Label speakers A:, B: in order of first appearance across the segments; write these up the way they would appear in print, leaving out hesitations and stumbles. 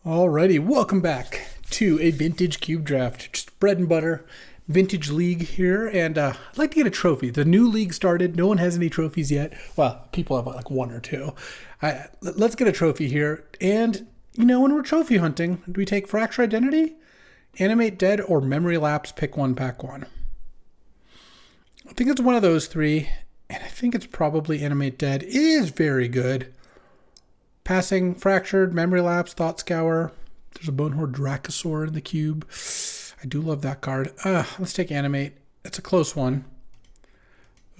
A: Alrighty, welcome back to a vintage cube draft. Just bread and butter, vintage league here, and I'd like to get a trophy. The new league started. No one has any trophies yet. Well, people have like one or two. Let's get a trophy here. And you know, when we're trophy hunting, do we take Fracture Identity, Animate Dead, or Memory Lapse? Pick one, pack one. I think it's one of those three, and I think it's probably Animate Dead. It is very good. Passing, Fractured, Memory Lapse, Thought Scour. There's a Bonehorde Dracosaur in the cube. I do love that card. Let's take Animate. It's a close one.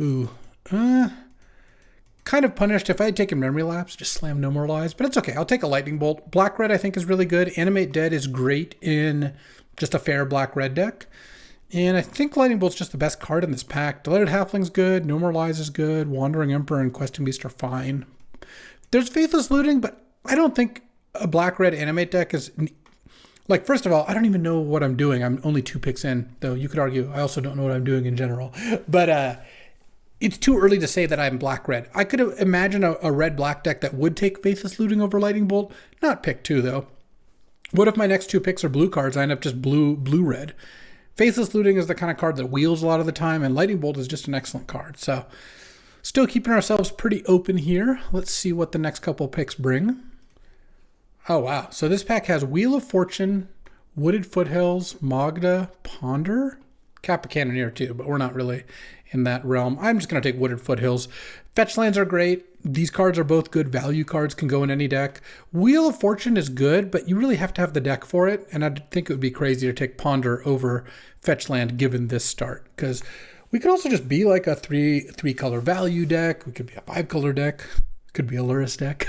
A: Ooh. Kind of punished. If I had taken Memory Lapse, just slam No More Lies. But it's okay. I'll take a Lightning Bolt. Black-Red I think is really good. Animate Dead is great in just a fair Black-Red deck. And I think Lightning Bolt's just the best card in this pack. Deleted Halfling's good. No More Lies is good. Wandering Emperor and Questing Beast are fine. There's Faithless Looting, but I don't think a Black-Red Animate deck is... Like, first of all, I don't even know what I'm doing. I'm only 2 picks in, though you could argue I also don't know what I'm doing in general. But it's too early to say that I'm Black-Red. I could imagine a red-black deck that would take Faithless Looting over Lightning Bolt. Not pick 2, though. What if my next 2 picks are blue cards? I end up just blue-red. Faithless Looting is the kind of card that wheels a lot of the time, and Lightning Bolt is just an excellent card. So... still keeping ourselves pretty open here. Let's see what the next couple picks bring. Oh, wow. So this pack has Wheel of Fortune, Wooded Foothills, Magda, Ponder, Kappa Cannoneer too, but we're not really in that realm. I'm just going to take Wooded Foothills. Fetch lands are great. These cards are both good value cards, can go in any deck. Wheel of Fortune is good, but you really have to have the deck for it, and I think it would be crazy to take Ponder over Fetch land given this start, because we could also just be like a three color value deck. We could be a 5-color deck. Could be a Luris deck.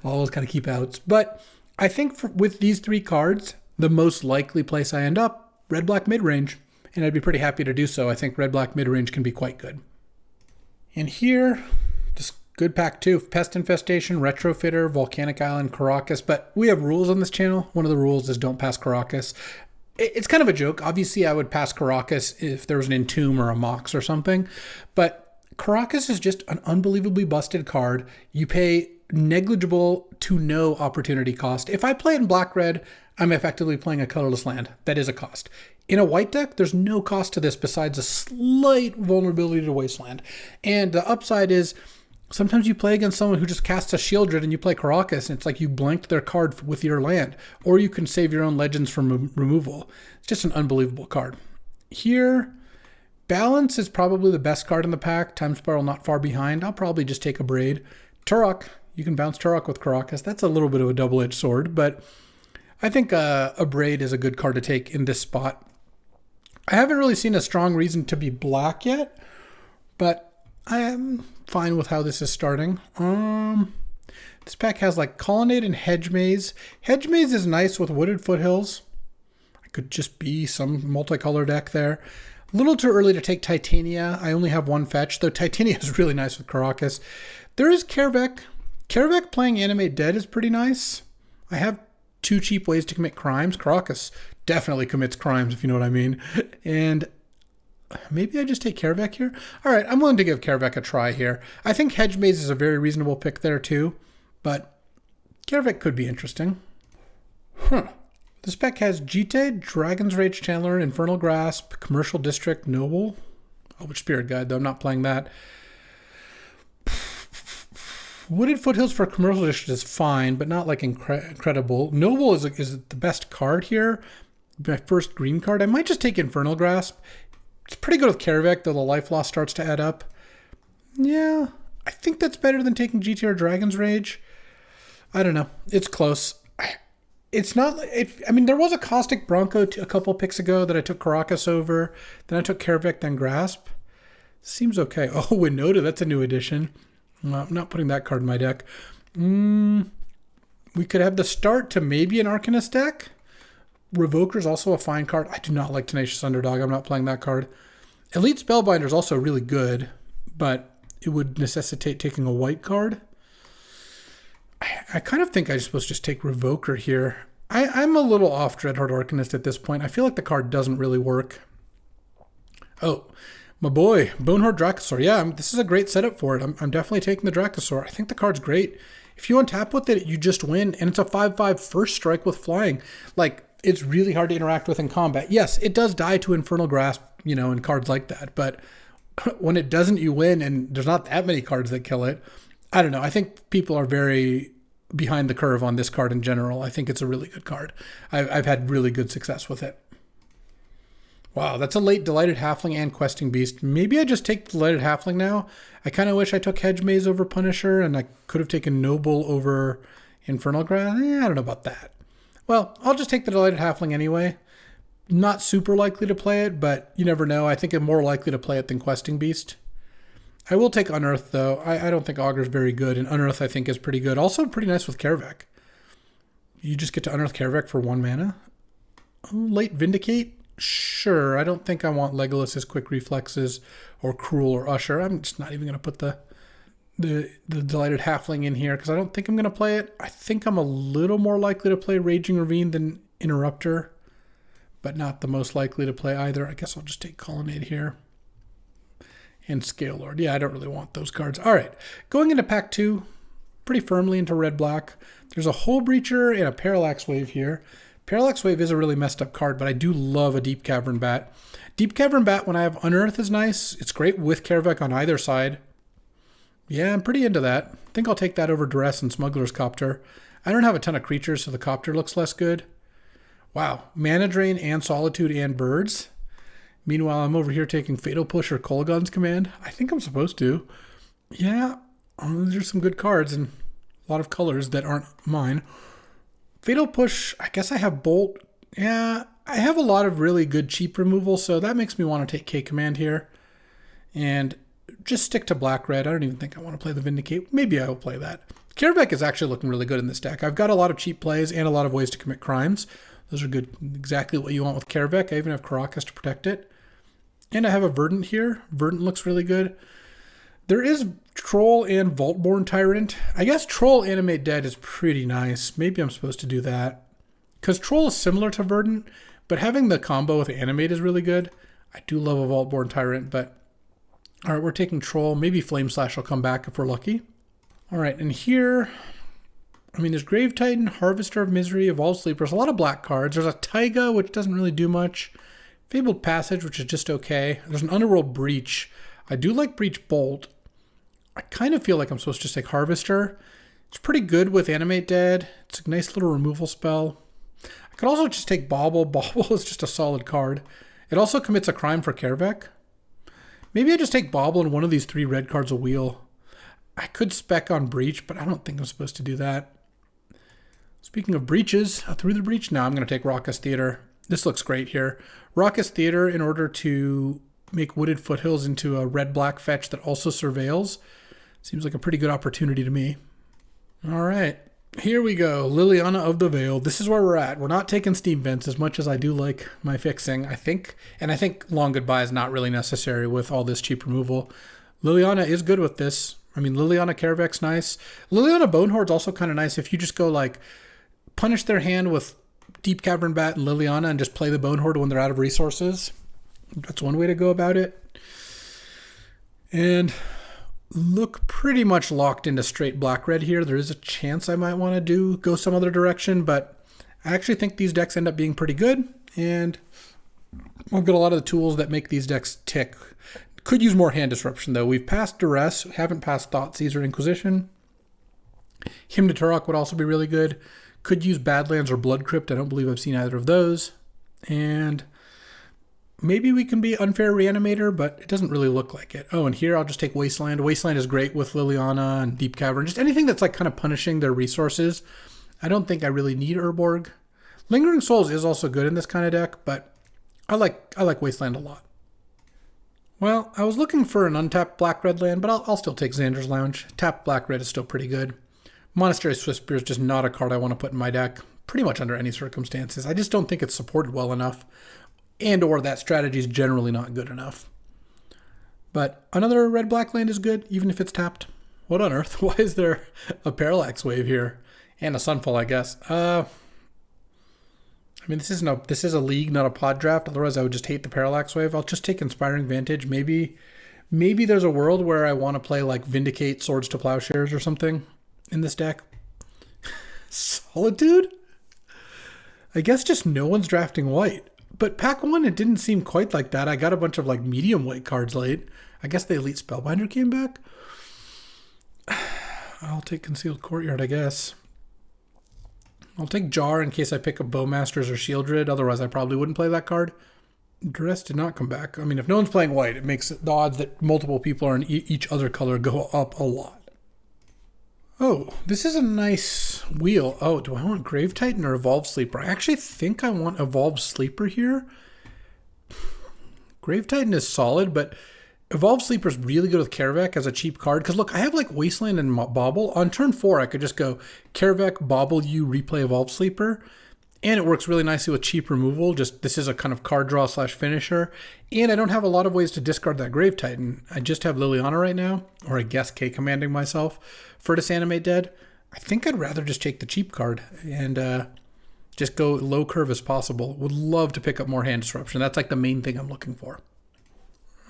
A: All those kind of keep outs. But I think with these 3 cards, the most likely place I end up, red-black midrange. And I'd be pretty happy to do so. I think red-black midrange can be quite good. And here, just good pack too. Pest Infestation, Retrofitter, Volcanic Island, Caracas. But we have rules on this channel. One of the rules is don't pass Caracas. It's kind of a joke. Obviously, I would pass Caracas if there was an Entomb or a Mox or something. But Caracas is just an unbelievably busted card. You pay negligible to no opportunity cost. If I play it in black-red, I'm effectively playing a colorless land. That is a cost. In a white deck, there's no cost to this besides a slight vulnerability to Wasteland. And the upside is sometimes you play against someone who just casts a Shieldred and you play Caracas, and it's like you blanked their card with your land. Or you can save your own legends from removal. It's just an unbelievable card. Here, Balance is probably the best card in the pack. Time Spiral not far behind. I'll probably just take a Braid. Turok, you can bounce Turok with Caracas. That's a little bit of a double-edged sword, but I think a Braid is a good card to take in this spot. I haven't really seen a strong reason to be black yet, but I am fine with how this is starting. This pack has like Colonnade and Hedge Maze. Hedge Maze is nice with Wooded Foothills. I could just be some multicolor deck there. A little too early to take Titania. I only have 1 fetch, though Titania is really nice with Caracas. There is Kaervek. Kaervek playing Animate Dead is pretty nice. I have 2 cheap ways to commit crimes. Caracas definitely commits crimes, if you know what I mean. And maybe I just take Kaervek here. All right, I'm willing to give Kaervek a try here. I think Hedge Maze is a very reasonable pick there too, but Kaervek could be interesting. This pack has Jite, Dragon's Rage Chandler, Infernal Grasp, Commercial District, Noble. Which Spirit Guide, though I'm not playing that. Wooded Foothills for Commercial District is fine, but not like incredible. Noble is the best card here. My first green card. I might just take Infernal Grasp. It's pretty good with Kaervek, though the life loss starts to add up. Yeah, I think that's better than taking GT or Dragon's Rage. I don't know. It's close. It's not, I mean, there was a Caustic Bronco a couple picks ago that I took Caracas over. Then I took Kaervek, then Grasp. Seems okay. Oh, Winota, that's a new addition. I'm not putting that card in my deck. We could have the start to maybe an Arcanist deck. Revoker's also a fine card. I do not like Tenacious Underdog. I'm not playing that card. Elite Spellbinder is also really good, but it would necessitate taking a white card. I kind of think I'm supposed to just take Revoker here. I'm a little off Dreadhorde Arcanist at this point. I feel like the card doesn't really work. Oh, my boy, Bonehorde Dracosaur. Yeah, this is a great setup for it. I'm definitely taking the Dracosaur. I think the card's great. If you untap with it, you just win, and it's a 5/5 first strike with flying. Like, it's really hard to interact with in combat. Yes, it does die to Infernal Grasp, and cards like that, but when it doesn't, you win, and there's not that many cards that kill it. I don't know. I think people are very behind the curve on this card in general. I think it's a really good card. I've had really good success with it. Wow, that's a late Delighted Halfling and Questing Beast. Maybe I just take Delighted Halfling now. I kind of wish I took Hedge Maze over Punisher, and I could have taken Noble over Infernal Grasp. I don't know about that. Well, I'll just take the Delighted Halfling anyway. Not super likely to play it, but you never know. I think I'm more likely to play it than Questing Beast. I will take Unearth, though. I don't think Augur's very good, and Unearth I think is pretty good. Also pretty nice with Kaervek. You just get to Unearth Kaervek for 1 mana. Oh, late Vindicate? Sure. I don't think I want Legolas's Quick Reflexes or Cruel or Usher. I'm just not even going to put the Delighted Halfling in here because I don't think I'm going to play it. I think I'm a little more likely to play Raging Ravine than Interrupter, but not the most likely to play either. I guess I'll just take Colonnade here. And Scale Lord. Yeah, I don't really want those cards. All right, going into pack 2, pretty firmly into red-black. There's a Hull Breacher and a Parallax Wave here. Parallax Wave is a really messed up card, but I do love a Deep Cavern Bat. Deep Cavern Bat, when I have Unearth, is nice. It's great with Kaervek on either side. Yeah, I'm pretty into that. I think I'll take that over Duress and Smuggler's Copter. I don't have a ton of creatures, so the Copter looks less good. Wow, Mana Drain and Solitude and Birds. Meanwhile, I'm over here taking Fatal Push or Kolaghan's Command. I think I'm supposed to. Yeah, there's some good cards and a lot of colors that aren't mine. Fatal Push, I guess I have Bolt. Yeah, I have a lot of really good cheap removal, so that makes me want to take K-Command here. And just stick to black-red. I don't even think I want to play the Vindicate. Maybe I will play that. Kaervek is actually looking really good in this deck. I've got a lot of cheap plays and a lot of ways to commit crimes. Those are good, exactly what you want with Kaervek. I even have Karakas to protect it. And I have a Verdant here. Verdant looks really good. There is Troll and Vaultborn Tyrant. I guess Troll Animate Dead is pretty nice. Maybe I'm supposed to do that. Because Troll is similar to Verdant, but having the combo with Animate is really good. I do love a Vaultborn Tyrant, but... Alright, we're taking Troll. Maybe Flame Slash will come back if we're lucky. Alright, and here... there's Grave Titan, Harvester of Misery, Evolved Sleepers, a lot of black cards. There's a Taiga, which doesn't really do much. Fabled Passage, which is just okay. There's an Underworld Breach. I do like Breach Bolt. I kind of feel like I'm supposed to just take Harvester. It's pretty good with Animate Dead. It's a nice little removal spell. I could also just take Bauble. Bauble is just a solid card. It also commits a crime for Kaervek. Maybe I just take Bauble and one of these 3 red cards a wheel. I could spec on Breach, but I don't think I'm supposed to do that. Speaking of breaches, through the breach, now I'm going to take Raucous Theater. This looks great here. Raucous Theater, in order to make Wooded Foothills into a red-black fetch that also surveils. Seems like a pretty good opportunity to me. All right, here we go. Liliana of the Veil. This is where we're at. We're not taking Steam Vents as much as I do like my fixing, I think. And I think Long Goodbye is not really necessary with all this cheap removal. Liliana is good with this. Liliana Kaervek's nice. Liliana Bonehoard's also kind of nice if you just go like punish their hand with Deep Cavern Bat and Liliana and just play the Bonehoard when they're out of resources. That's one way to go about it. And look pretty much locked into straight black-red here. There is a chance I might want to go some other direction, but I actually think these decks end up being pretty good, and I've got a lot of the tools that make these decks tick. Could use more hand disruption, though. We've passed Duress, haven't passed Thoughtseize or Inquisition. Hymn to Turok would also be really good. Could use Badlands or Blood Crypt. I don't believe I've seen either of those. And maybe we can be Unfair Reanimator, but it doesn't really look like it. Oh, and here I'll just take Wasteland. Wasteland is great with Liliana and Deep Cavern. Just anything that's like kind of punishing their resources. I don't think I really need Urborg. Lingering Souls is also good in this kind of deck, but I like Wasteland a lot. Well, I was looking for an untapped black-red land, but I'll still take Xander's Lounge. Tapped black-red is still pretty good. Monastery Swiftspear is just not a card I want to put in my deck, pretty much under any circumstances. I just don't think it's supported well enough, and or that strategy is generally not good enough. But another red-black land is good, even if it's tapped. What on earth? Why is there a Parallax Wave here? And a Sunfall, I guess. This is a league, not a pod draft. Otherwise, I would just hate the Parallax Wave. I'll just take Inspiring Vantage. Maybe there's a world where I want to play like Vindicate, Swords to Plowshares or something in this deck. Solitude? I guess just no one's drafting white. But pack one, it didn't seem quite like that. I got a bunch of like medium white cards late. I guess the Elite Spellbinder came back. I'll take Concealed Courtyard, I guess. I'll take Jar in case I pick up Bowmasters or Shieldred. Otherwise, I probably wouldn't play that card. Duress did not come back. I mean, if no one's playing white, it makes the odds that multiple people are in each other color go up a lot. Oh, this is a nice wheel. Oh, do I want Grave Titan or Evolved Sleeper? I actually think I want Evolved Sleeper here. Grave Titan is solid, but Evolved Sleeper is really good with Kaervek as a cheap card. Because look, I have like Wasteland and Bauble. On turn 4, I could just go Kaervek, Bauble you, replay Evolved Sleeper. And it works really nicely with cheap removal. Just this is a kind of card draw / finisher. And I don't have a lot of ways to discard that Grave Titan. I just have Liliana right now, or I guess K-commanding myself for Disanimate Dead. I think I'd rather just take the cheap card and just go low curve as possible. Would love to pick up more hand disruption. That's like the main thing I'm looking for.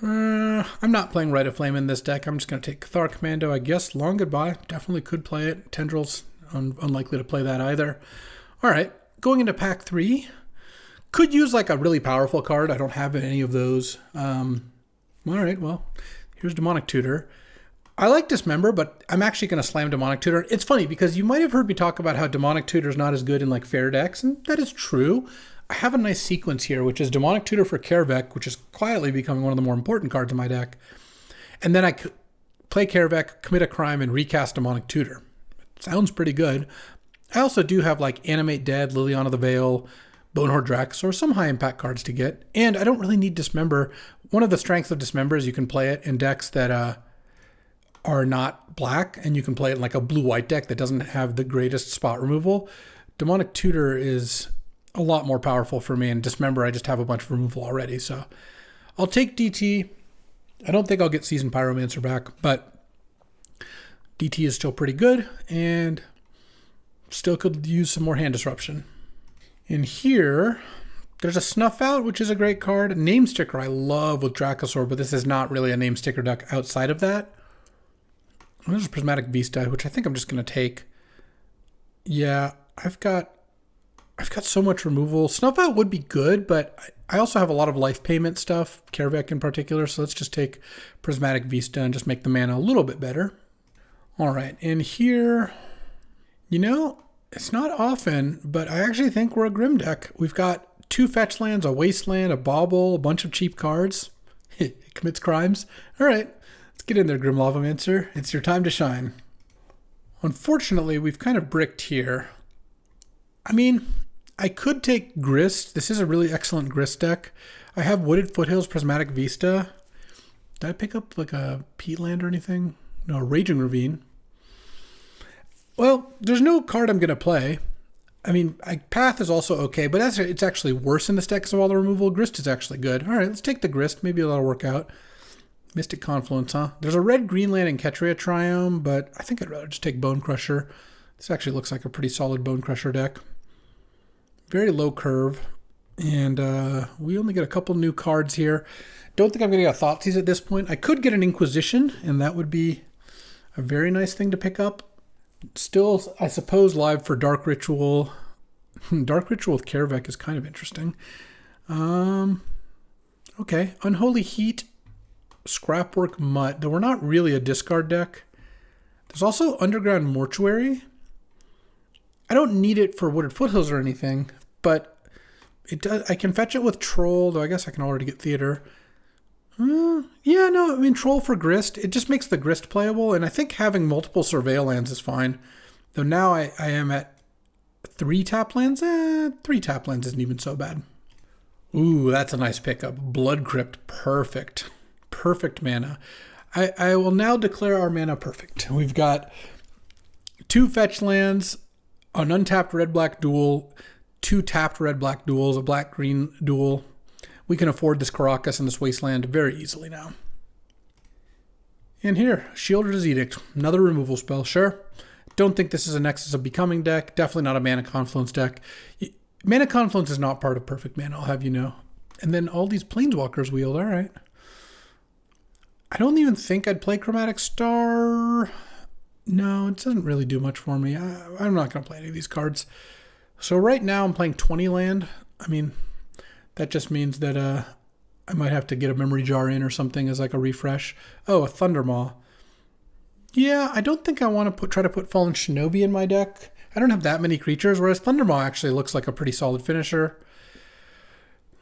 A: I'm not playing Rite of Flame in this deck. I'm just going to take Cathar Commando, I guess. Long Goodbye. Definitely could play it. Tendrils, unlikely to play that either. All right. Going into pack 3, could use like a really powerful card. I don't have any of those. All right, well, here's Demonic Tutor. I like Dismember, but I'm actually going to slam Demonic Tutor. It's funny because you might have heard me talk about how Demonic Tutor is not as good in like fair decks, and that is true. I have a nice sequence here, which is Demonic Tutor for Kaervek, which is quietly becoming one of the more important cards in my deck. And then I play Kaervek, commit a crime, and recast Demonic Tutor. It sounds pretty good. I also do have like Animate Dead, Liliana the Veil, Bonehorde Draxor, some high impact cards to get. And I don't really need Dismember. One of the strengths of Dismember is you can play it in decks that are not black, and you can play it in like a blue-white deck that doesn't have the greatest spot removal. Demonic Tutor is a lot more powerful for me, and Dismember I just have a bunch of removal already. So I'll take DT. I don't think I'll get Seasoned Pyromancer back, but DT is still pretty good, and still could use some more hand disruption. In here, there's a Snuff Out, which is a great card. Name Sticker I love with Dracosaur, but this is not really a Name Sticker deck outside of that. And there's a Prismatic Vista, which I think I'm just going to take. Yeah, I've got so much removal. Snuff Out would be good, but I also have a lot of life payment stuff, Kaervek in particular, so let's just take Prismatic Vista and just make the mana a little bit better. All right, in here, you know, it's not often, but I actually think we're a Grim deck. We've got 2 fetch lands, a Wasteland, a Bauble, a bunch of cheap cards. It commits crimes. All right, let's get in there, Grim Lavamancer. It's your time to shine. Unfortunately, we've kind of bricked here. I mean, I could take Grist. This is a really excellent Grist deck. I have Wooded Foothills, Prismatic Vista. Did I pick up like a Peatland or anything? No, Raging Ravine. Well, there's no card I'm going to play. I mean, Path is also okay, but it's actually worse in this deck because of all the removal. Grist is actually good. All right, let's take the Grist. Maybe that'll work out. Mystic Confluence, huh? There's a red green land in Ketria Triome, but I think I'd rather just take Bone Crusher. This actually looks like a pretty solid Bone Crusher deck. Very low curve. And we only get a couple new cards here. Don't think I'm going to get a Thoughtseize at this point. I could get an Inquisition, and that would be a very nice thing to pick up. Still, I suppose, live for Dark Ritual. Dark Ritual with Kaervek is kind of interesting. Okay, Unholy Heat, Scrapwork Mutt, though we're not really a discard deck. There's also Underground Mortuary. I don't need it for Wooded Foothills or anything, but it does. I can fetch it with Troll, though I guess I can already get Theater. Yeah, no, I mean, Troll for Grist, it just makes the Grist playable, and I think having multiple Surveil lands is fine. Though now I am at 3 tap lands. 3 tap lands isn't even so bad. Ooh, that's a nice pickup. Blood Crypt, perfect. Perfect mana. I will now declare our mana perfect. We've got 2 fetch lands, an untapped red-black duel, 2 tapped red-black duels, a black-green duel. We can afford this Caracas and this Wasteland very easily now. And here, Shieldred's Edict, another removal spell, sure. Don't think this is a Nexus of Becoming deck, definitely not a Mana Confluence deck. Mana Confluence is not part of Perfect Mana, I'll have you know. And then all these Planeswalkers wield, all right. I don't even think I'd play Chromatic Star. No, it doesn't really do much for me. I'm not going to play any of these cards. So right now I'm playing 20 land. I mean, that just means that I might have to get a memory jar in or something as like a refresh. Oh, a Thundermaw. Yeah, I don't think I want to try to put Fallen Shinobi in my deck. I don't have that many creatures, whereas Thundermaw actually looks like a pretty solid finisher.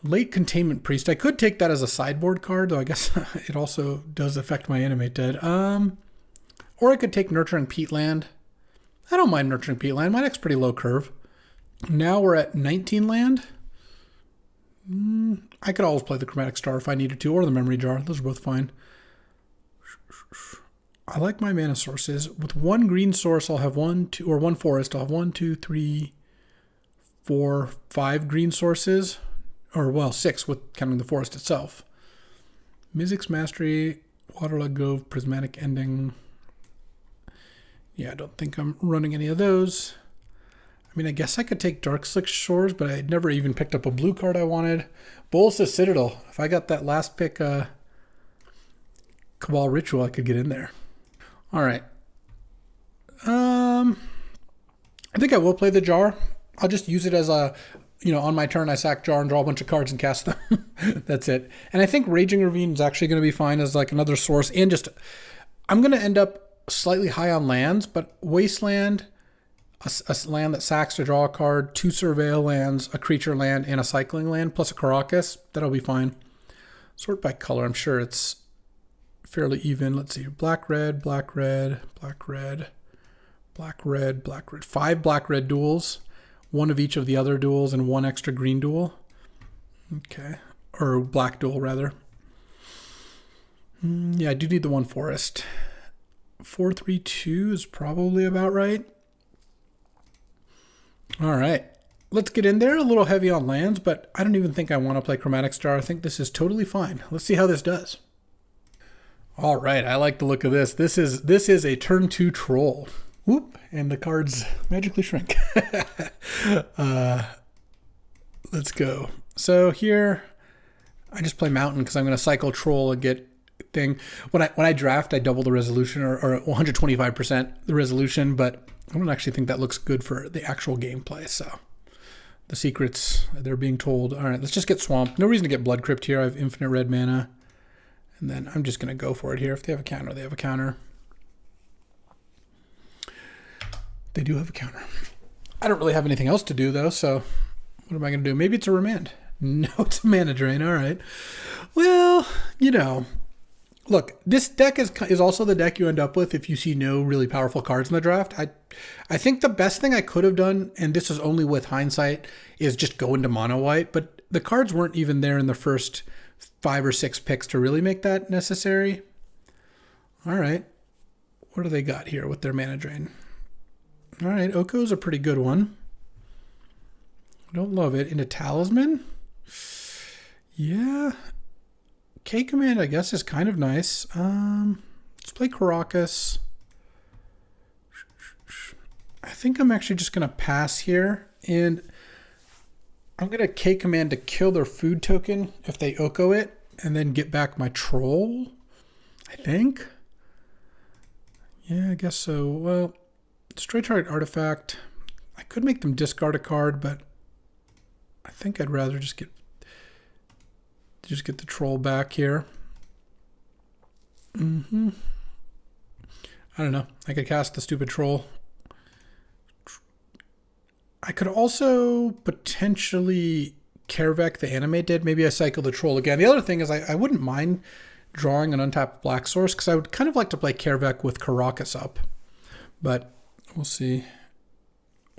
A: Late Containment Priest. I could take that as a sideboard card, though I guess it also does affect my Animate Dead. Or I could take Nurturing Peatland. I don't mind Nurturing Peatland. My deck's pretty low curve. Now we're at 19 land. I could always play the Chromatic Star if I needed to, or the Memory Jar. Those are both fine. I like my mana sources. With one green source, I'll have one forest. I'll have 1, 2, 3, 4, 5 green sources. Or, well, 6 with counting the forest itself. Mizzix Mastery, Waterlog Grove, Prismatic Ending. Yeah, I don't think I'm running any of those. I mean, I guess I could take Darkslick Shores, but I never even picked up a blue card I wanted. Bolas's Citadel. If I got that last pick, Cabal Ritual, I could get in there. All right. I think I will play the jar. I'll just use it as a, on my turn, I sack jar and draw a bunch of cards and cast them. That's it. And I think Raging Ravine is actually going to be fine as like another source. And just, I'm going to end up slightly high on lands, but Wasteland, a land that sacks to draw a card, 2 Surveil lands, a creature land, and a cycling land, plus a Caracas. That'll be fine. Sort by color. I'm sure it's fairly even. Let's see. Black, red, black, red, black, red, black, red, black, red. 5 black, red duels. 1 of each of the other duels and 1 extra green duel. Okay. Or black duel, rather. Yeah, I do need the 1 forest. 4-3-2 is probably about right. All right. Let's get in there. A little heavy on lands, but I don't even think I want to play Chromatic Star. I think this is totally fine. Let's see how this does. All right. I like the look of this. This is a turn 2 troll. Whoop, and the cards magically shrink. Let's go. So here, I just play Mountain because I'm going to cycle Troll and get thing. When I draft, I double the resolution or 125% the resolution, but I don't actually think that looks good for the actual gameplay. So the secrets they're being told. All right, let's just get Swamped. No reason to get Blood Crypt here. I have infinite red mana, and then I'm just going to go for it here. If they have a counter, they have a counter. They do have a counter. I don't really have anything else to do, though, so what am I going to do? Maybe it's a remand. No, it's a mana drain. All right. Well, look, this deck is also the deck you end up with if you see no really powerful cards in the draft. I think the best thing I could have done, and this is only with hindsight, is just go into mono white, but the cards weren't even there in the first 5 or 6 picks to really make that necessary. All right. What do they got here with their mana drain? All right, Oko's a pretty good one. I don't love it. Into Talisman? Yeah. K-Command, I guess, is kind of nice. Let's play Caracas. I think I'm actually just going to pass here. And I'm going to K-Command to kill their food token if they Oko it. And then get back my Troll, I think. Yeah, I guess so. Well, destroy target artifact. I could make them discard a card, but I think I'd rather just get the Troll back here. I don't know. I could cast the stupid Troll. I could also potentially Kaervek the Animate Dead. Maybe I cycle the Troll again. The other thing is I wouldn't mind drawing an untapped black source because I would kind of like to play Kaervek with Caracas up. But we'll see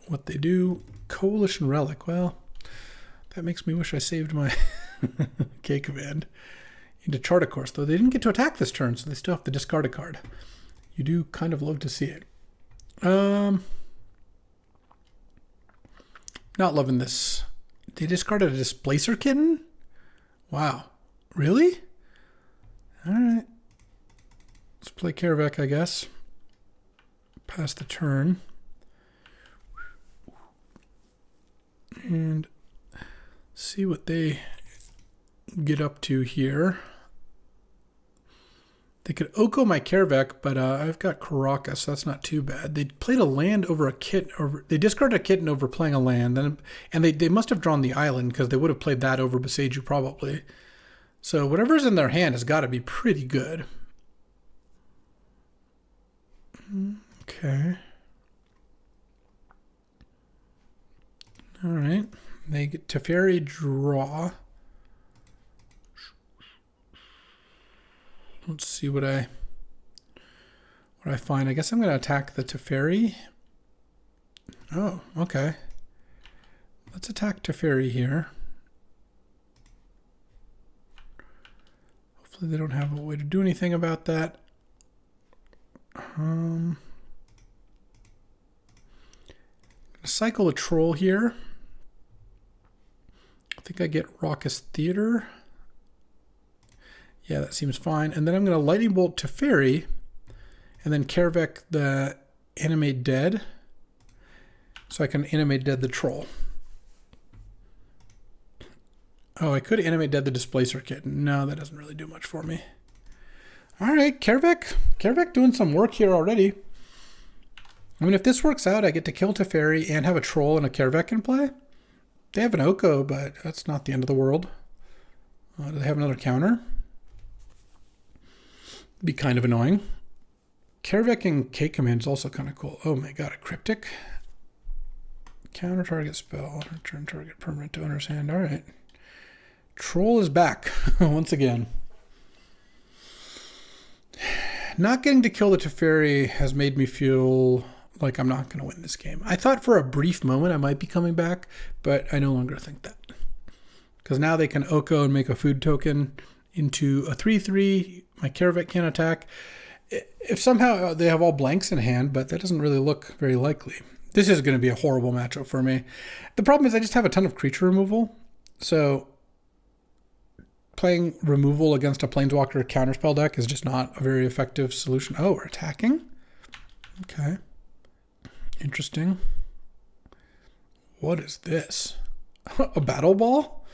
A: what they do. Coalition Relic. Well, that makes me wish I saved my K-Command into Chart a Course, though they didn't get to attack this turn, so they still have to discard a card. You do kind of love to see it. Not loving this. They discarded a Displacer Kitten? Wow. Really? All right. Let's play Kaervek, I guess. Pass the turn. And see what they get up to here. They could Oko my Kaervek, but I've got Kaervek, so that's not too bad. They played a land over a kitten. They discarded a kitten over playing a land, and they must have drawn the island because they would have played that over Boseiju probably. So whatever's in their hand has got to be pretty good. Okay. All right. They get Teferi draw. Let's see what I find. I guess I'm going to attack the Teferi. Oh, okay. Let's attack Teferi here. Hopefully they don't have a way to do anything about that. Cycle a troll here. I think I get Raucous Theater. Yeah, that seems fine. And then I'm going to Lightning Bolt Teferi, and then Kaervek the Animate Dead, so I can Animate Dead the Troll. Oh, I could Animate Dead the Displacer Kitten. No, that doesn't really do much for me. All right, Kaervek. Kaervek doing some work here already. I mean, if this works out, I get to kill Teferi and have a Troll and a Kaervek in play. They have an Oko, but that's not the end of the world. Do they have another counter? Be kind of annoying. Kaervek and K-Command is also kind of cool. Oh my god, a Cryptic. Counter target spell. Return target permanent to owner's hand. All right. Troll is back once again. Not getting to kill the Teferi has made me feel like I'm not going to win this game. I thought for a brief moment I might be coming back, but I no longer think that. Because now they can Oko and make a food token into a 3/3. My Kaervek can't attack. If somehow they have all blanks in hand, but that doesn't really look very likely. This is going to be a horrible matchup for me. The problem is I just have a ton of creature removal. So playing removal against a Planeswalker counterspell deck is just not a very effective solution. Oh, we're attacking? Okay. Interesting. What is this? A Battle Ball?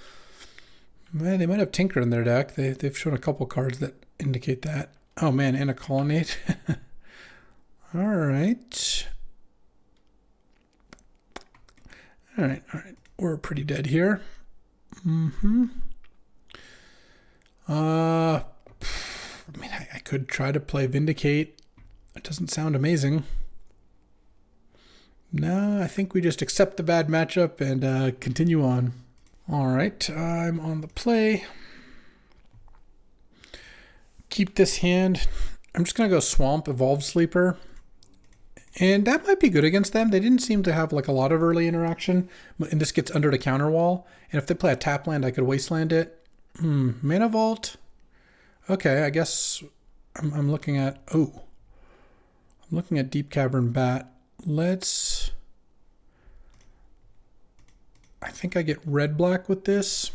A: Man, they might have Tinker in their deck. They've shown a couple cards that indicate that. Oh man, and a Colonnade. All right. All right. We're pretty dead here. I mean, I could try to play Vindicate. It doesn't sound amazing. No, I think we just accept the bad matchup and continue on. All right, I'm on the play. Keep this hand. I'm just going to go Swamp, Evolve Sleeper. And that might be good against them. They didn't seem to have like a lot of early interaction. And this gets under the counter wall. And if they play a tap land, I could Wasteland it. Mana Vault. Okay, I guess I'm looking at... Oh. I'm looking at Deep Cavern Bat. Let's... I think I get red-black with this.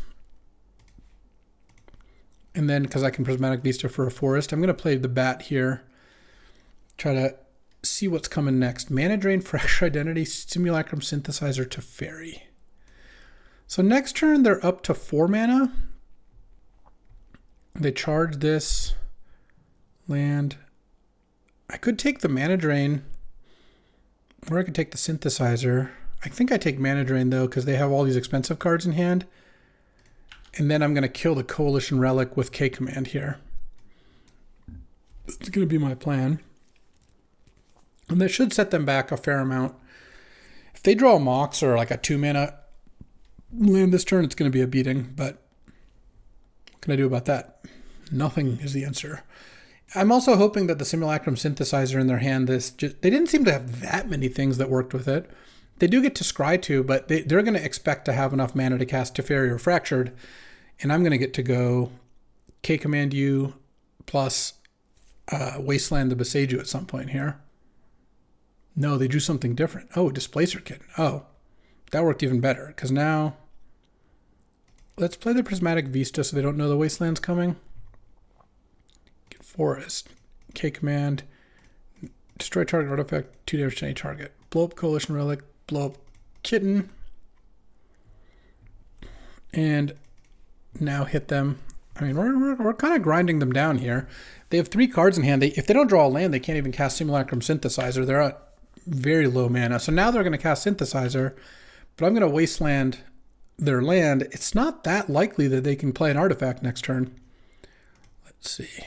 A: And then, because I can Prismatic Vista for a forest, I'm going to play the bat here. Try to see what's coming next. Mana Drain, Fracture Identity, Simulacrum Synthesizer, Teferi. So next turn, they're up to 4 mana. They charge this land. I could take the Mana Drain, or I could take the Synthesizer. I think I take Mana Drain, though, because they have all these expensive cards in hand. And then I'm going to kill the Coalition Relic with K-Command here. That's going to be my plan. And that should set them back a fair amount. If they draw a Mox or like a 2-mana land this turn, it's going to be a beating. But what can I do about that? Nothing is the answer. I'm also hoping that the Simulacrum Synthesizer in their hand, they didn't seem to have that many things that worked with it. They do get to Scry too, but they're going to expect to have enough mana to cast Teferi or Fractured. And I'm going to get to go K-Command you plus Wasteland the Boseiju at some point here. No, they drew something different. Oh, Displacer Kitten. Oh, that worked even better. Because now, let's play the Prismatic Vista so they don't know the Wasteland's coming. Get Forest. K-Command. Destroy target artifact. 2 damage to any target. Blow up Coalition Relic. Blow up Kitten. And now hit them. I mean, we're kind of grinding them down here. They have 3 cards in hand. If they don't draw a land, they can't even cast Simulacrum Synthesizer. They're at very low mana. So now they're going to cast Synthesizer, but I'm going to Wasteland their land. It's not that likely that they can play an artifact next turn. Let's see.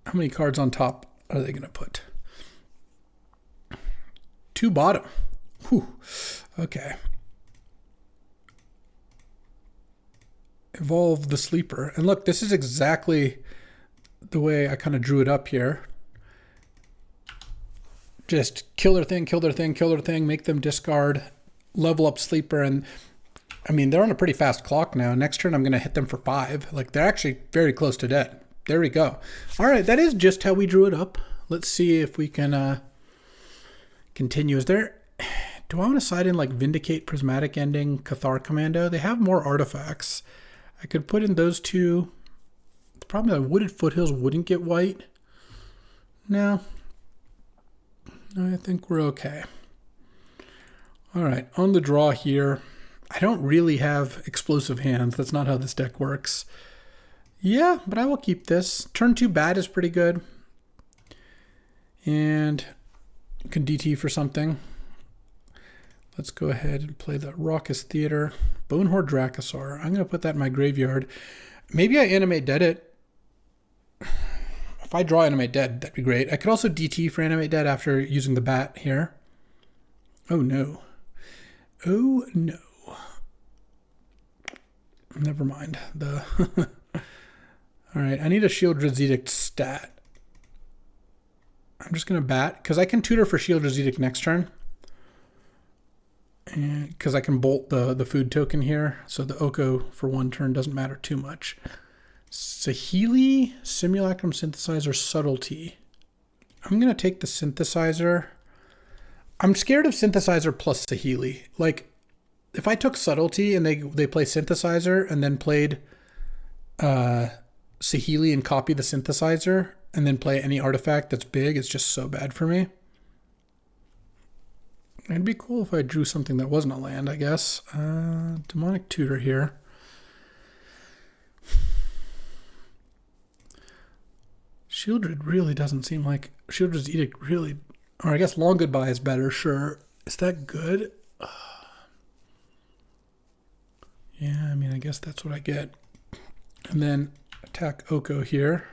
A: How many cards on top are they going to put? 2 bottom. Whew. Okay. Evolve the Sleeper. And look, this is exactly the way I kind of drew it up here. Just kill their thing, kill their thing, kill their thing, make them discard, level up Sleeper. And I mean, they're on a pretty fast clock now. Next turn, I'm going to hit them for 5. Like, they're actually very close to dead. There we go. All right, that is just how we drew it up. Let's see if we can continue. Is there... Do I want to side in like Vindicate, Prismatic Ending, Cathar Commando? They have more artifacts. I could put in those 2. The problem is Wooded Foothills wouldn't get white. No. I think we're okay. All right, on the draw here. I don't really have explosive hands. That's not how this deck works. Yeah, but I will keep this. Turn 2 bad is pretty good. And you can DT for something. Let's go ahead and play the Raucous Theater. Bonehorde Dracosaur. I'm going to put that in my graveyard. Maybe I Animate Dead it. If I draw Animate Dead, that'd be great. I could also DT for Animate Dead after using the bat here. Oh no. Oh no. Never mind. Alright, I need a Shieldred's Edict stat. I'm just going to bat, because I can tutor for Shieldred's Edict next turn. And because I can bolt the food token here, so the Oko for 1 turn doesn't matter too much. Saheeli, Simulacrum Synthesizer, Subtlety. I'm going to take the Synthesizer. I'm scared of Synthesizer plus Saheeli. Like, if I took Subtlety and they play Synthesizer and then played Saheeli and copy the Synthesizer and then play any artifact that's big, it's just so bad for me. It'd be cool if I drew something that wasn't a land, I guess. Demonic Tutor here. Shieldred really doesn't seem like... Shieldred's Edict really... Or I guess Long Goodbye is better, sure. Is that good? Yeah, I mean, I guess that's what I get. And then attack Oko here.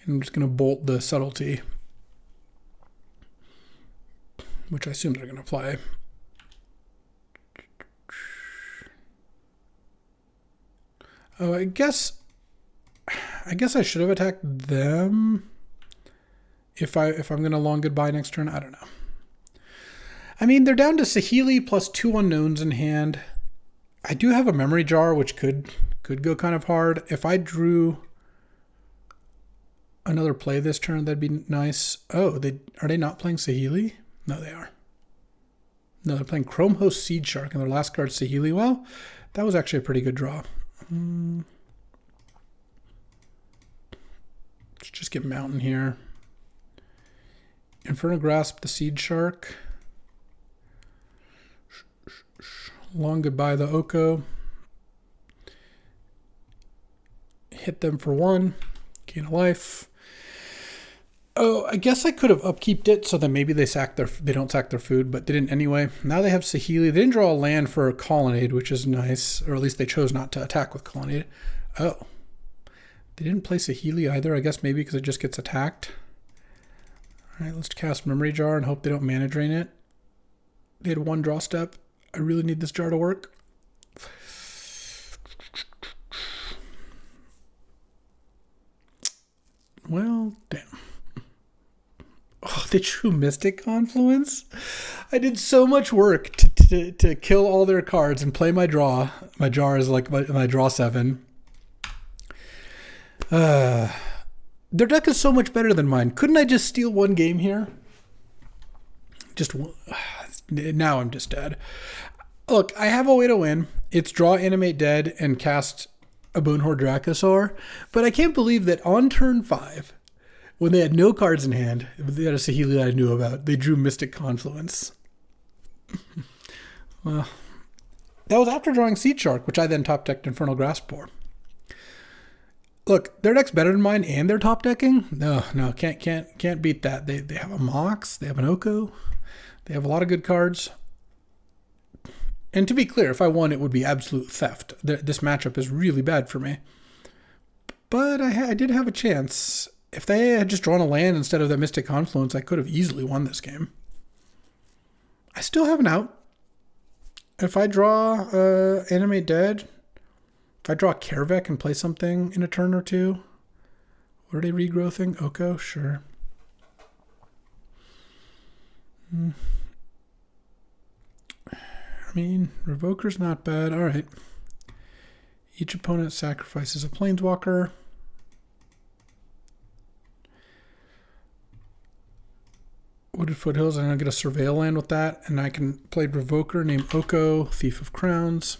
A: And I'm just going to bolt the Subtlety, which I assume they're going to play. Oh, I guess I should have attacked them if I'm going to Long Goodbye next turn. I don't know. I mean, they're down to Saheeli plus 2 unknowns in hand. I do have a Memory Jar, which could go kind of hard. If I drew another play this turn, that'd be nice. Oh, are they not playing Saheeli? No, they are. No, they're playing Chrome Host Seed Shark, and their last card Saheeli. Well, that was actually a pretty good draw. Let's just get Mountain here. Inferno Grasp the Seed Shark. Long Goodbye the Oko. Hit them for 1. Gain a life. Oh, I guess I could have upkeeped it so that maybe they don't sack their food, but they didn't anyway. Now they have Saheeli. They didn't draw a land for a Colonnade, which is nice, or at least they chose not to attack with Colonnade. Oh. They didn't play Saheeli either, I guess maybe because it just gets attacked. All right, let's cast Memory Jar and hope they don't Mana Drain it. They had 1 draw step. I really need this jar to work. Well, damn. Oh, they drew Mystic Confluence? I did so much work to kill all their cards and play my draw. My jar is like my draw 7. Their deck is so much better than mine. Couldn't I just steal 1 game here? Now I'm just dead. Look, I have a way to win. It's draw Animate Dead and cast a Bonehorde Dracosaur. But I can't believe that on turn 5, when they had no cards in hand, they had a Saheeli that I knew about, they drew Mystic Confluence. Well, That was after drawing Seed Shark, which I then top decked Infernal Grasspore. Look, their deck's better than mine, and they're top decking. No, can't beat that. They have a Mox, they have an Oko, they have a lot of good cards. And to be clear, if I won, it would be absolute theft. This matchup is really bad for me. But I did have a chance. If they had just drawn a land instead of the Mystic Confluence, I could have easily won this game. I still have an out. If I draw Animate Dead, if I draw Kaervek and play something in a turn or two, what are they regrowthing? Oko? Sure. I mean, Revoker's not bad. All right. Each opponent sacrifices a Planeswalker. Wooded Foothills, I'm going to get a Surveil land with that, and I can play Revoker, name Oko, Thief of Crowns.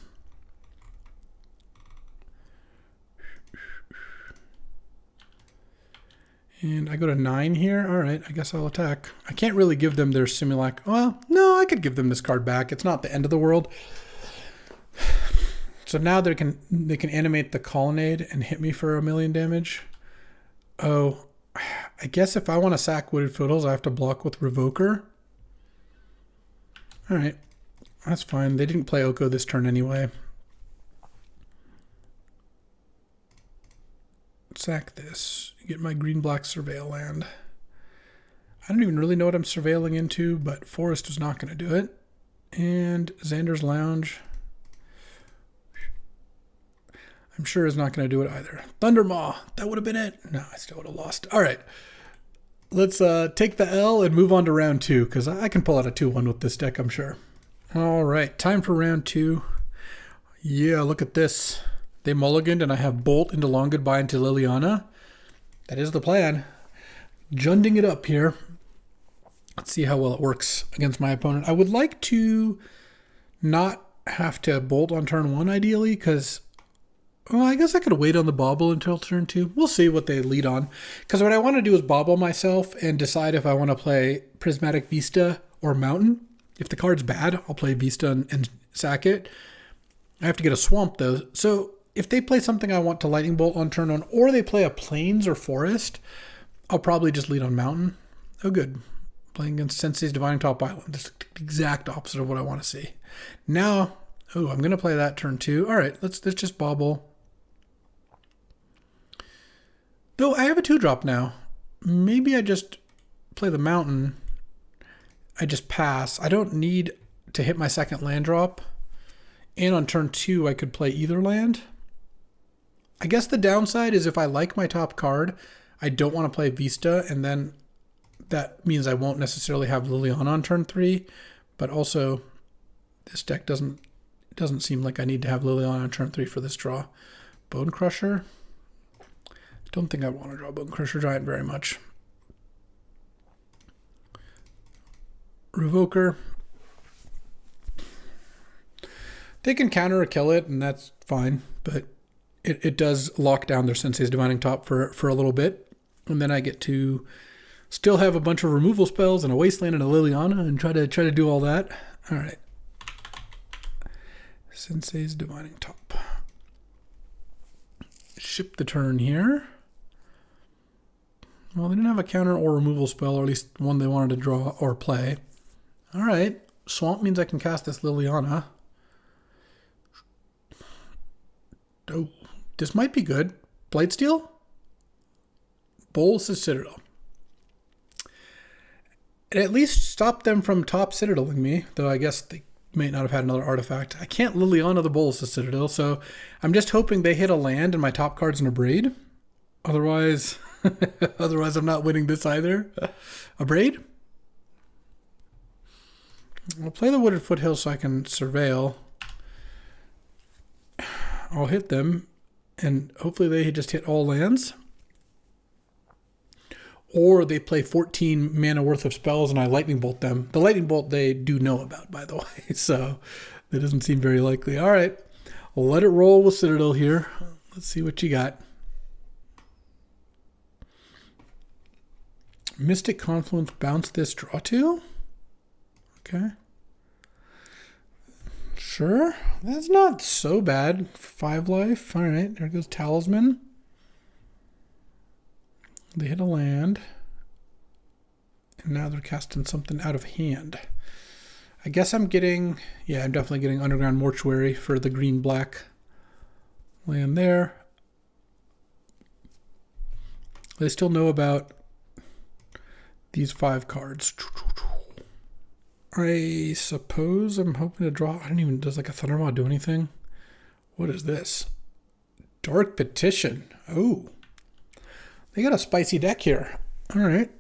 A: And I go to 9 here. All right, I guess I'll attack. I can't really give them their Simulac. Well, no, I could give them this card back. It's not the end of the world. So now they can animate the Colonnade and hit me for 1,000,000 damage. Oh, I guess if I want to sack Wooded Foothills, I have to block with Revoker. All right, that's fine. They didn't play Oko this turn anyway. Sack this. Get my green-black Surveil land. I don't even really know what I'm surveilling into, but Forest is not going to do it. And Xander's Lounge, I'm sure is not going to do it either. Thundermaw, that would have been it. No, I still would have lost. All right, let's take the L and move on to round 2, because I can pull out a 2-1 with this deck, I'm sure. All right, time for round 2. Yeah, look at this. They mulliganed, and I have Bolt into Long Goodbye into Liliana. That is the plan. Junding it up here. Let's see how well it works against my opponent. I would like to not have to Bolt on turn 1, ideally, because, well, I guess I could wait on the Bobble until turn 2. We'll see what they lead on. Because what I want to do is Bobble myself and decide if I want to play Prismatic Vista or Mountain. If the card's bad, I'll play Vista and sack it. I have to get a Swamp, though. So if they play something I want to Lightning Bolt on turn 1, or they play a Plains or Forest, I'll probably just lead on Mountain. Oh, good. Playing against Sensei's Divining Top Island. That's the exact opposite of what I want to see. Now, oh, I'm going to play that turn 2. All right, let's just Bobble. Though I have a 2-drop now. Maybe I just play the Mountain. I just pass. I don't need to hit my second land drop. And on turn 2, I could play either land. I guess the downside is if I like my top card, I don't want to play Vista, and then that means I won't necessarily have Liliana on turn 3. But also, this deck doesn't seem like I need to have Liliana on turn 3 for this draw. Bone Crusher. Don't think I want to draw Bone Crusher Giant very much. Revoker. They can counter or kill it, and that's fine, but it does lock down their Sensei's Divining Top for a little bit. And then I get to still have a bunch of removal spells and a Wasteland and a Liliana and try to do all that. All right. Sensei's Divining Top. Ship the turn here. Well, they didn't have a counter or removal spell, or at least one they wanted to draw or play. All right. Swamp means I can cast this Liliana. Oh, this might be good. Blightsteel? Bolas' Citadel. It at least stopped them from top Citadeling me, though I guess they may not have had another artifact. I can't Liliana the Bolas' Citadel, so I'm just hoping they hit a land and my top card's an Abrade. Otherwise, I'm not winning this either. Abrade? I'll play the Wooded Foothills so I can Surveil. I'll hit them, and hopefully they just hit all lands. Or they play 14 mana worth of spells and I Lightning Bolt them. The Lightning Bolt they do know about, by the way, so that doesn't seem very likely. All right, I'll let it roll with Citadel here. Let's see what you got. Mystic Confluence, bounce this, draw 2. Okay. Sure, that's not so bad. 5 life. All right, there goes Talisman. They hit a land. And now they're casting something out of hand. I guess I'm getting... Yeah, I'm definitely getting Underground Mortuary for the green-black land there. They still know about these 5 cards. I suppose I'm hoping to draw... I don't even... Does like a Thundermaw do anything? What is this? Dark Petition. Oh. They got a spicy deck here. All right.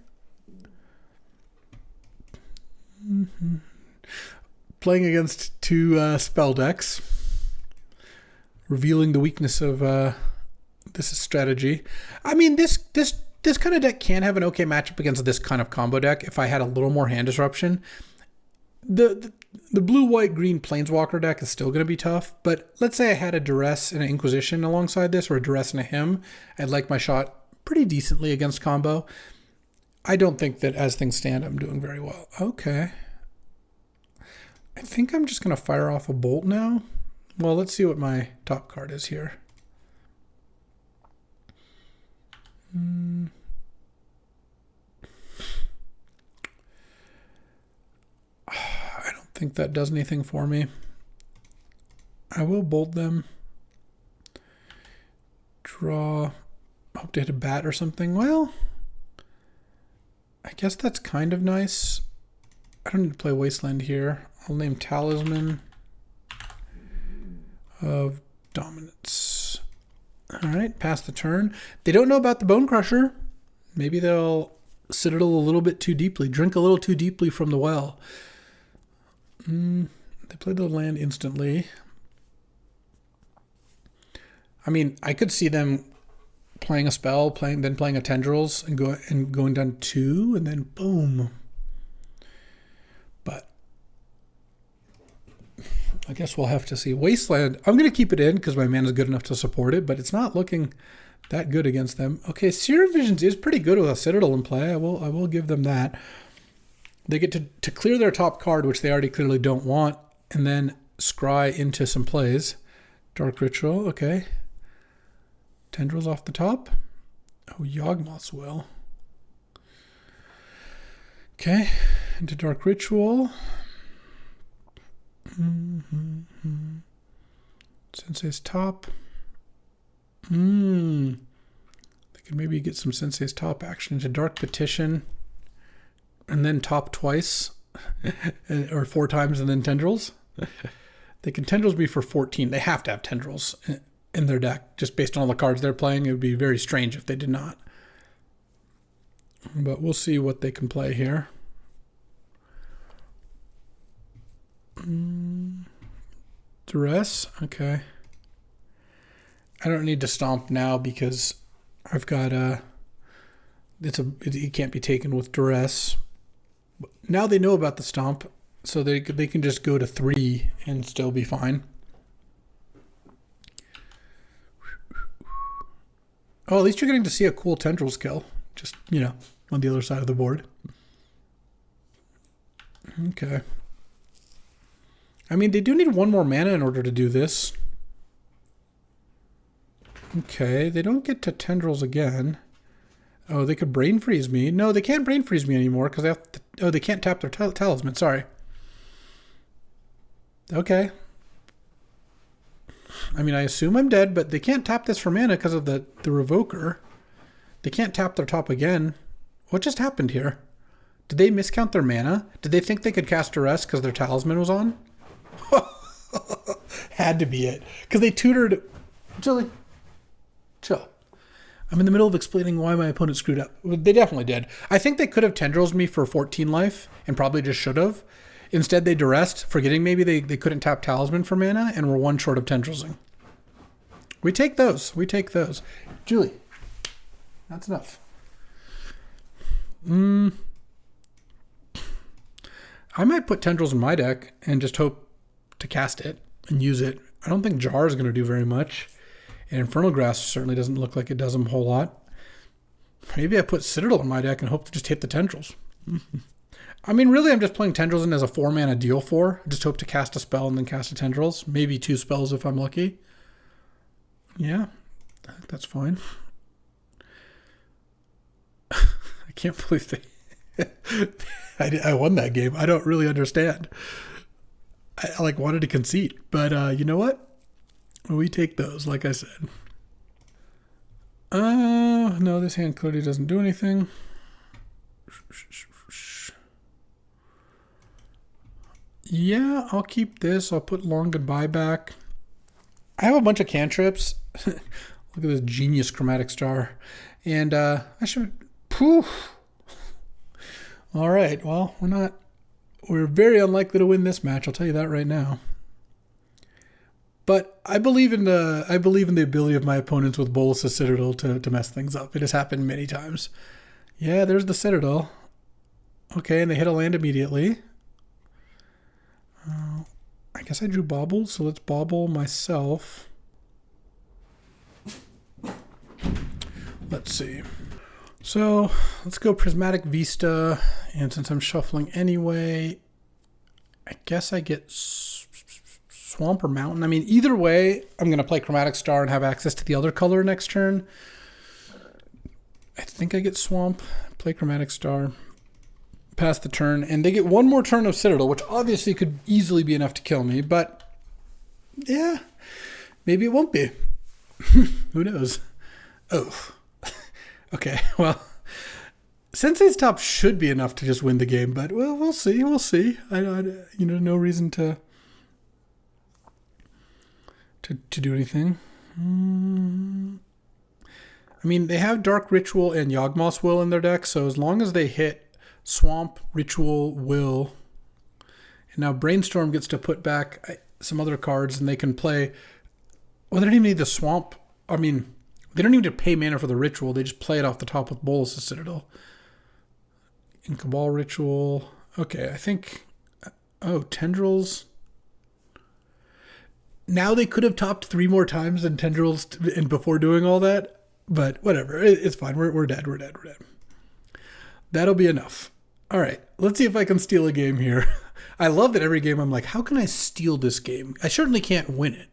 A: Playing against 2 spell decks. Revealing the weakness of this strategy. I mean, this kind of deck can have an okay matchup against this kind of combo deck if I had a little more hand disruption. The blue, white, green Planeswalker deck is still going to be tough, but let's say I had a Duress and an Inquisition alongside this, or a Duress and a Hymn. I'd like my shot pretty decently against combo. I don't think that as things stand, I'm doing very well. Okay. I think I'm just going to fire off a bolt now. Well, let's see what my top card is here. I don't think that does anything for me. I will bolt them. Draw. Hope to hit a bat or something. Well, I guess that's kind of nice. I don't need to play Wasteland here. I'll name Talisman of Dominance. All right, pass the turn. They don't know about the Bone Crusher. Maybe they'll Citadel a little bit too deeply, drink a little too deeply from the well. They played the land instantly. I mean, I could see them playing a spell, then playing a Tendrils and going down 2, and then boom. But I guess we'll have to see. Wasteland, I'm going to keep it in because my mana is good enough to support it, but it's not looking that good against them. Okay, Seer Visions is pretty good with a Citadel in play. I will give them that. They get to clear their top card, which they already clearly don't want, and then scry into some plays. Dark Ritual, okay. Tendrils off the top. Oh, Yawgmoth's Will. Okay, into Dark Ritual. Sensei's top. They could maybe get some Sensei's top action into Dark Petition. And then top twice. Or 4 times and then Tendrils. They can Tendrils be for 14. They have to have Tendrils in their deck. Just based on all the cards they're playing, it would be very strange if they did not. But we'll see what they can play here. Duress, okay. I don't need to stomp now because I've got it can't be taken with Duress. Now they know about the stomp, so they can just go to 3 and still be fine. Oh, at least you're getting to see a cool Tendrils kill. Just, on the other side of the board. Okay. I mean, they do need 1 more mana in order to do this. Okay, they don't get to Tendrils again. Oh, they could Brain Freeze me. No, they can't Brain Freeze me anymore because they have to... Oh, they can't tap their Talisman. Sorry. Okay. I mean, I assume I'm dead, but they can't tap this for mana because of the Revoker. They can't tap their top again. What just happened here? Did they miscount their mana? Did they think they could cast Duress because their Talisman was on? Had to be it. Because they tutored... Chili. Chill. I'm in the middle of explaining why my opponent screwed up. They definitely did. I think they could have Tendrils me for 14 life and probably just should have. Instead, they Duressed, forgetting maybe they couldn't tap Talisman for mana and were 1 short of Tendrilsing. We take those. We take those. Julie, that's enough. I might put Tendrils in my deck and just hope to cast it and use it. I don't think Jar is going to do very much. And Infernal Grasp certainly doesn't look like it does a whole lot. Maybe I put Citadel in my deck and hope to just hit the Tendrils. I mean, really, I'm just playing Tendrils in as a 4-mana deal 4. I just hope to cast a spell and then cast a Tendrils. Maybe 2 spells if I'm lucky. Yeah, I think that's fine. I can't believe I won that game. I don't really understand. I like wanted to concede, but you know what? We take those, like I said. No, this hand clearly doesn't do anything. Yeah, I'll keep this. I'll put Long Goodbye back. I have a bunch of cantrips. Look at this genius Chromatic Star. And I should... Poof. All right, well, we're very unlikely to win this match, I'll tell you that right now. But I believe in the ability of my opponents with Bolas's Citadel to mess things up. It has happened many times. Yeah, there's the Citadel. Okay, and they hit a land immediately. I guess I drew Bauble, so let's Bauble myself. Let's see. So let's go Prismatic Vista, and since I'm shuffling anyway, I guess I get Swamp or Mountain. I mean, either way, I'm going to play Chromatic Star and have access to the other color next turn. I think I get Swamp, play Chromatic Star, pass the turn, and they get one more turn of Citadel, which obviously could easily be enough to kill me, but yeah, maybe it won't be. Who knows? Oh. Okay, well, Sensei's Top should be enough to just win the game, but well, we'll see. We'll see. No reason to do anything. I mean, they have Dark Ritual and Yawgmoth's Will in their deck, so as long as they hit Swamp, Ritual, Will, and now Brainstorm gets to put back some other cards, and they can play. Well, they don't even need the Swamp. I mean, they don't even need to pay mana for the Ritual. They just play it off the top with Bolas's Citadel. In Cabal Ritual. Okay, I think... Oh, Tendrils. Now they could have topped 3 more times than Tendrils and before doing all that. But whatever. It's fine. We're dead. We're dead. We're dead. That'll be enough. All right. Let's see if I can steal a game here. I love that every game I'm like, how can I steal this game? I certainly can't win it.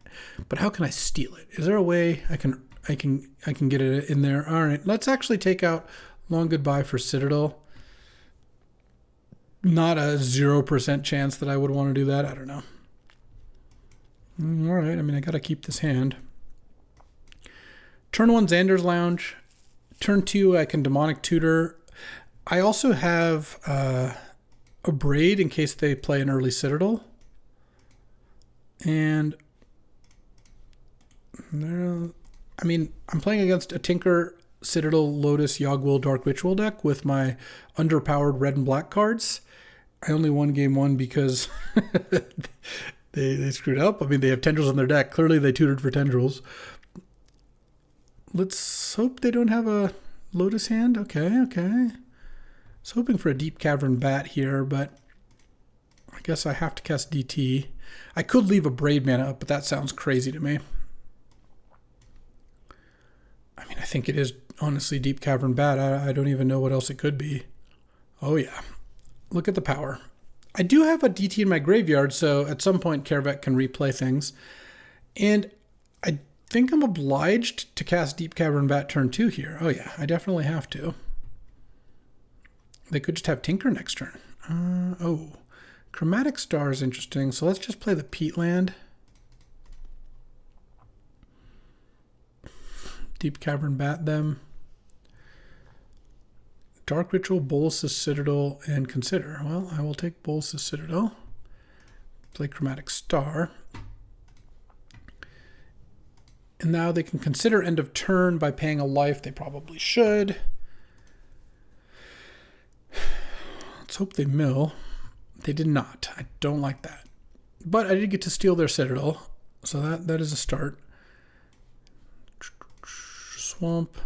A: But how can I steal it? Is there a way I can get it in there? All right, let's actually take out Long Goodbye for Citadel. Not a 0% chance that I would want to do that. I don't know. All right, I mean, I got to keep this hand. Turn 1, Xander's Lounge. Turn 2, I can Demonic Tutor. I also have a Braid in case they play an early Citadel. And I mean, I'm playing against a Tinker, Citadel, Lotus, Yawgwill, Dark Ritual deck with my underpowered red and black cards. I only won game 1 because they screwed up. I mean, they have Tendrils on their deck. Clearly, they tutored for Tendrils. Let's hope they don't have a Lotus hand. Okay. I was hoping for a Deep Cavern Bat here, but I guess I have to cast DT. I could leave a Braid mana up, but that sounds crazy to me. I mean, I think it is honestly Deep Cavern Bat. I don't even know what else it could be. Oh, yeah. Look at the power. I do have a DT in my graveyard, so at some point Kaervek can replay things. And I think I'm obliged to cast Deep Cavern Bat turn 2 here. Oh, yeah. I definitely have to. They could just have Tinker next turn. Oh. Chromatic Star is interesting, so let's just play the Peatland. Deep Cavern Bat them. Dark Ritual, Bolas's Citadel, and Consider. Well, I will take Bolas's Citadel. Play Chromatic Star. And now they can consider end of turn by paying a life. They probably should. Let's hope they mill. They did not. I don't like that. But I did get to steal their Citadel, so that is a start. Swamp.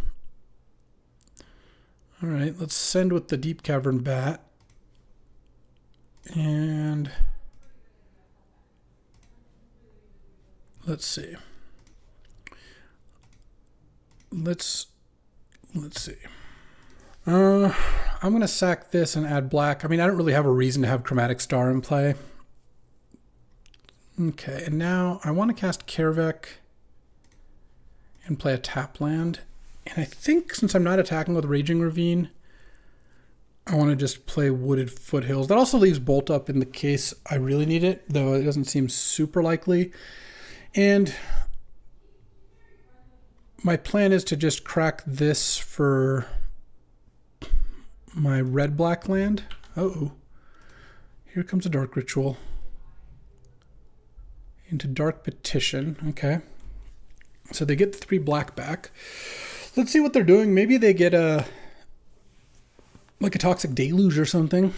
A: All right, let's send with the Deep Cavern Bat. And let's see. Let's see. I'm going to sack this and add black. I mean, I don't really have a reason to have Chromatic Star in play. Okay, and now I want to cast Kaervek and play a tap land. And I think since I'm not attacking with Raging Ravine, I want to just play Wooded Foothills. That also leaves Bolt up in the case I really need it, though it doesn't seem super likely. And my plan is to just crack this for my red-black land. Uh-oh. Here comes a Dark Ritual. Into Dark Petition. Okay. So they get 3 black back. Let's see what they're doing. Maybe they get like a Toxic Deluge or something.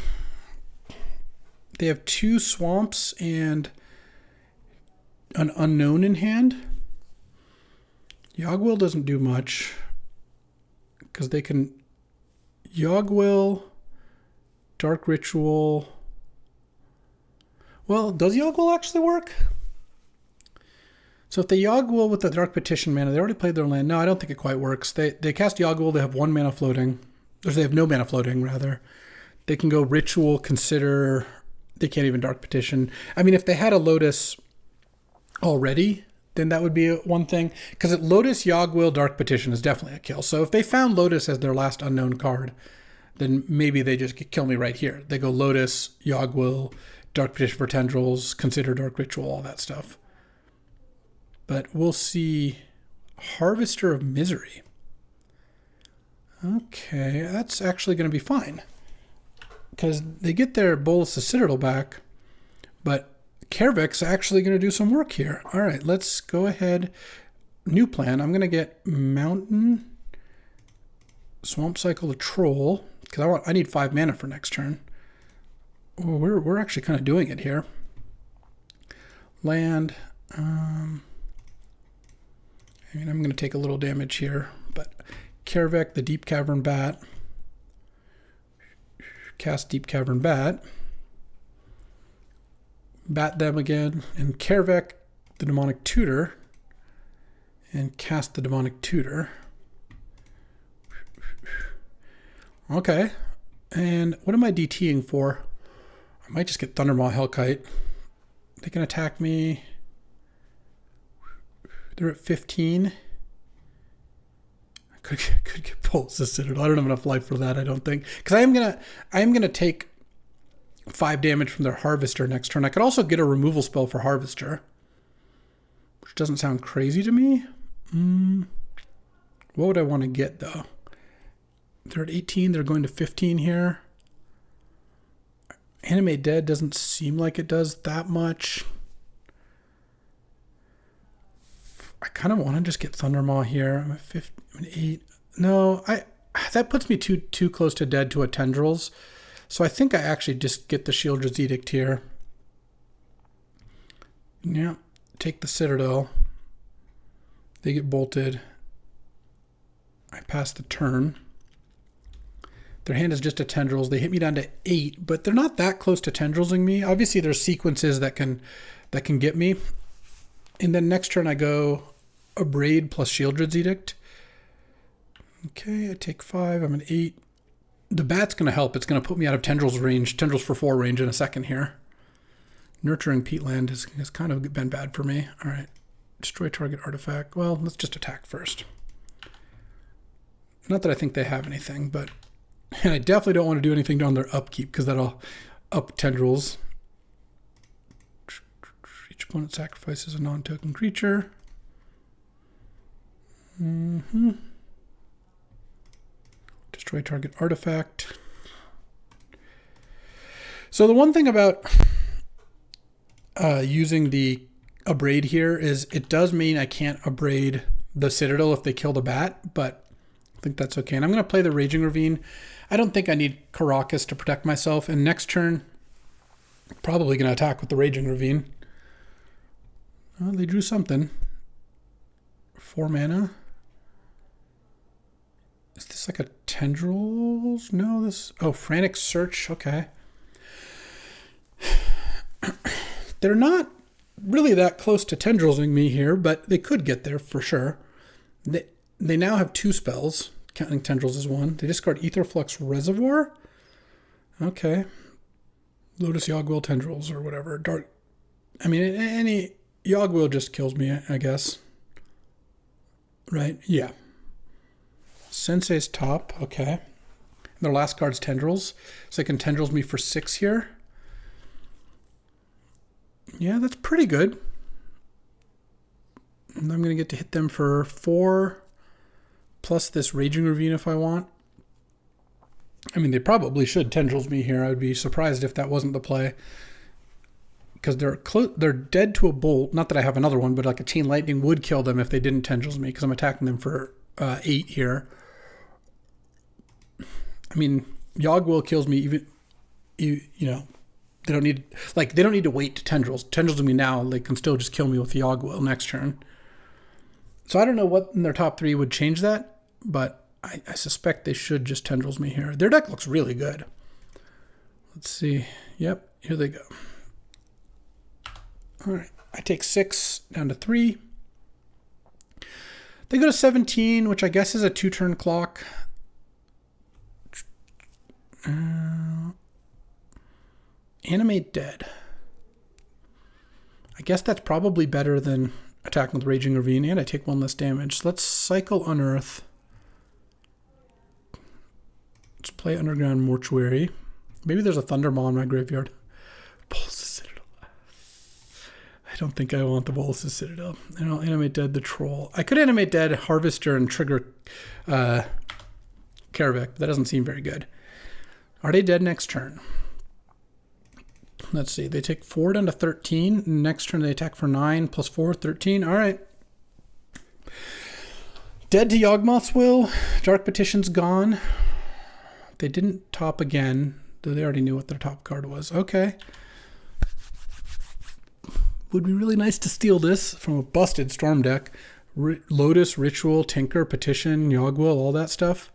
A: They have 2 swamps and an unknown in hand. Yogwill doesn't do much because they can Yogwill, Dark Ritual. Well, does Yogwill actually work? So if they Yogwill with the Dark Petition mana, they already played their land. No, I don't think it quite works. They cast Yogwill, they have 1 mana floating. Or they have no mana floating, rather. They can go Ritual, Consider. They can't even Dark Petition. I mean, if they had a Lotus already, then that would be one thing. Because Lotus, Yogwill, Dark Petition is definitely a kill. So if they found Lotus as their last unknown card, then maybe they just kill me right here. They go Lotus, Yogwill, Dark Petition for Tendrils, Consider Dark Ritual, all that stuff. But we'll see Harvester of Misery. Okay, that's actually going to be fine. Because they get their Bolus of Citadel back, but Kaervek's actually going to do some work here. All right, let's go ahead. New plan. I'm going to get Mountain, Swamp Cycle, a Troll, because I need 5 mana for next turn. Oh, we're actually kind of doing it here. Land. I mean, I'm going to take a little damage here, but Kaervek, the Deep Cavern Bat. Cast Deep Cavern Bat. Bat them again, and Kaervek, the Demonic Tutor, and cast the Demonic Tutor. Okay, and what am I DTing for? I might just get Thundermaw Hellkite. They can attack me. They're at 15. I could get Pulse of Citadel. I don't have enough life for that, I don't think. Because I am gonna take 5 damage from their Harvester next turn. I could also get a removal spell for Harvester, which doesn't sound crazy to me. What would I want to get though? They're at 18. They're going to 15 here. Animate Dead doesn't seem like it does that much. I kind of want to just get Thundermaw here. I'm at 8. No, that puts me too close to dead to a Tendrils. So I think I actually just get the Shieldred's Edict here. Yeah, take the Citadel. They get bolted. I pass the turn. Their hand is just a Tendrils. They hit me down to 8, but they're not that close to Tendrilsing me. Obviously, there's sequences that can get me. And then next turn I go Abrade plus Shieldred's Edict. Okay, I take 5. I'm at 8. The Bat's going to help. It's going to put me out of Tendrils range, Tendrils for 4 range in a second here. Nurturing Peatland has kind of been bad for me. All right, destroy target artifact. Well, let's just attack first. Not that I think they have anything, but and I definitely don't want to do anything on their upkeep because that'll up Tendrils. Each opponent sacrifices a non-token creature. Destroy target artifact. So the one thing about using the Abrade here is it does mean I can't Abrade the Citadel if they kill the Bat, but I think that's okay. And I'm going to play the Raging Ravine. I don't think I need Caracas to protect myself. And next turn, probably going to attack with the Raging Ravine. Well, they drew something. 4 mana. Is this like a Tendrils? No, this... Oh, Frantic Search. Okay. They're not really that close to Tendrilsing me here, but they could get there for sure. They now have 2 spells. counting tendrils as one. They discard Aetherflux Reservoir. Okay. Lotus Yogwill Tendrils or whatever. Dark. I mean, any Yogwill just kills me, I guess. Right? Yeah. Sensei's top. Okay. Their last card's Tendrils. So they can Tendrils me for 6 here. Yeah, that's pretty good. And I'm going to get to hit them for 4 plus this Raging Ravine if I want. I mean, they probably should Tendrils me here. I would be surprised if that wasn't the play. Because they're dead to a bolt. Not that I have another one, but like a Chain Lightning would kill them if they didn't Tendrils me because I'm attacking them for 8 here. I mean, Yogwill kills me even, you know, they don't need to wait to Tendrils me now. They can still just kill me with the Yogwill next turn. So I don't know what in their top 3 would change that, but I suspect they should just Tendrils me here. Their deck looks really good. Let's see. Yep, here they go. All right, I take 6 down to 3. They go to 17, which I guess is a 2-turn clock. Animate Dead. I guess that's probably better than attacking with Raging Ravine, and I take 1 less damage. So let's cycle Unearth. Let's play Underground Mortuary. Maybe there's a Thundermaw in my graveyard. Bolas' Citadel. I don't think I want the Bolas' Citadel. And I'll Animate Dead the Troll. I could Animate Dead Harvester and trigger Kaervek, but that doesn't seem very good. Are they dead next turn? Let's see. They take 4 down to 13. Next turn they attack for 9 plus 4, 13. All right. Dead to Yawgmoth's Will. Dark Petition's gone. They didn't top again. They already knew what their top card was. Okay. Would be really nice to steal this from a busted Storm deck. Lotus, Ritual, Tinker, Petition, Yawgwill, all that stuff.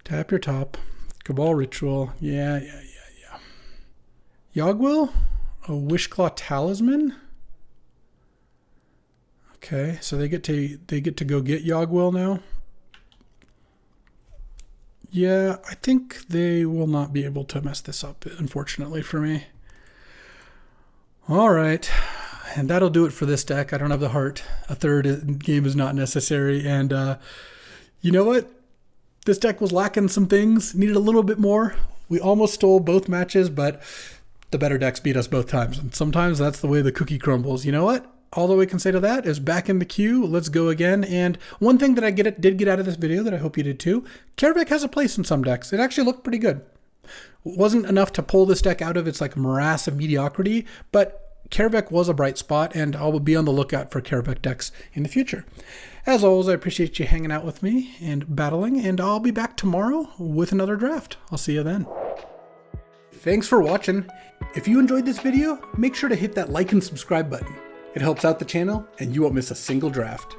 A: Tap your top. Cabal Ritual. Yeah. Yawgwill? A Wishclaw Talisman? Okay, so they get to go get Yawgwill now. Yeah, I think they will not be able to mess this up, unfortunately for me. All right, and that'll do it for this deck. I don't have the heart. A third game is not necessary, and you know what? This deck was lacking some things. Needed a little bit more. We almost stole both matches, but the better decks beat us both times, and sometimes that's the way the cookie crumbles. You know what? All that we can say to that is back in the queue. Let's go again. And one thing that I did get out of this video that I hope you did too, Kaervek has a place in some decks. It actually looked pretty good. It wasn't enough to pull this deck out of its like morass of mediocrity, but Kaervek was a bright spot, and I will be on the lookout for Kaervek decks in the future. As always, I appreciate you hanging out with me and battling, and I'll be back tomorrow with another draft. I'll see you then. Thanks for watching. If you enjoyed this video, make sure to hit that like and subscribe button. It helps out the channel, and you won't miss a single draft.